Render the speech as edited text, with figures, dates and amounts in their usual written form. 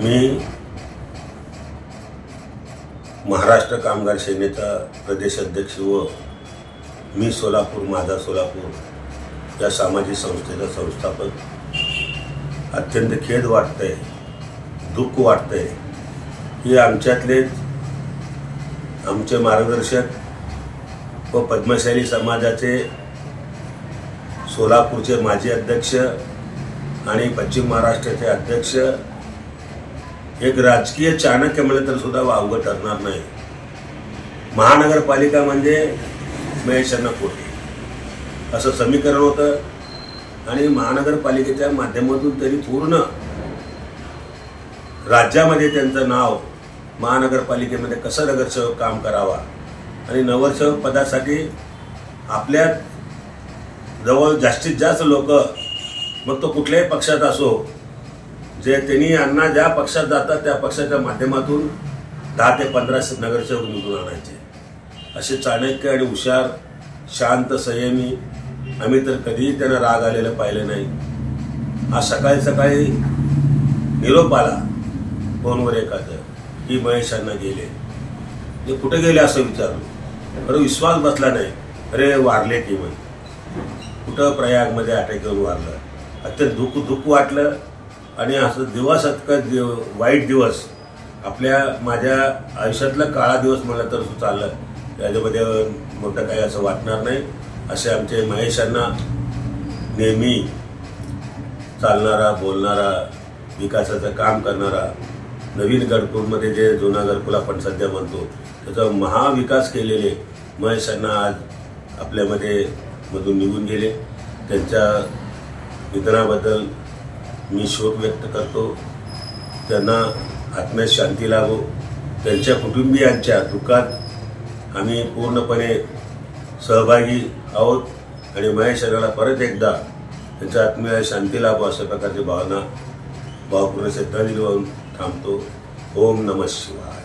मी महाराष्ट्र कामगार सेनेचा प्रदेश अध्यक्ष व मी सोलापूर माझा सोलापूर या सामाजिक संस्थेचा संस्थापक अत्यंत खेद वाटतंय, दुःख वाटतंय की आमच्यातलेच आमचे मार्गदर्शक व पद्मशाली समाजाचे सोलापूरचे माजी अध्यक्ष आणि पश्चिम महाराष्ट्राचे अध्यक्ष एक राजकीय चाणक्य म्हणले तर सुद्धा वावगं ठरणार नाही। महानगरपालिका म्हणजे महेशांना कोटी असं समीकरण होतं आणि महानगरपालिकेच्या माध्यमातून तरी पूर्ण राज्यामध्ये त्यांचं नाव महानगरपालिकेमध्ये कसं नगरसेवक काम करावा आणि नगरसेवक पदासाठी आपल्या जवळ जास्तीत जास्त लोक मग तो कुठल्याही पक्षात असो जे त्यांनी यांना ज्या पक्षात जातात त्या पक्षाच्या माध्यमातून 10 ते 15 नगरसेवक निवडून आणायचे असे चाणक्य आणि हुशार शांत संयमी आम्ही तर कधीही त्यांना राग आलेलं पाहिलं नाही। आज सकाळी सकाळी निरोप आला फोनवर एखादं की महेशांना गेले, ते कुठे गेले असं विचारलं, अरे विश्वास बसला नाही, अरे वारले की म्हण कुठं प्रयागमध्ये अटॅक येऊन वारलं। अत्यंत दुःख वाटलं आणि असं दिवस वाईट दिवस माझ्या आयुष्यातला काळा दिवस म्हणलं तर चाललं, त्याच्यामध्ये मोठं काही असं वाटणार नाही। असे आमचे महेशांना नेहमी चालणारा बोलणारा विकासाचं काम करणारा नवीन घरकुलमध्ये जे जुना घरकुल आपण सध्या म्हणतो त्याचा महाविकास केलेले महेशांना आज आपल्यामध्ये मधून निघून गेले। त्यांच्या निधनाबद्दल मी शोक व्यक्त करतो, त्यांना आत्म्यात शांती लाभो। त्यांच्या कुटुंबियांच्या दुःखात आम्ही पूर्णपणे सहभागी आहोत आणि महेशांना परत एकदा त्यांच्या आत्म्यात शांती लाभो अशा प्रकारची भावना भावपूर्ण श्रद्धांजली वाहून थांबतो। ओम नमः शिवाय।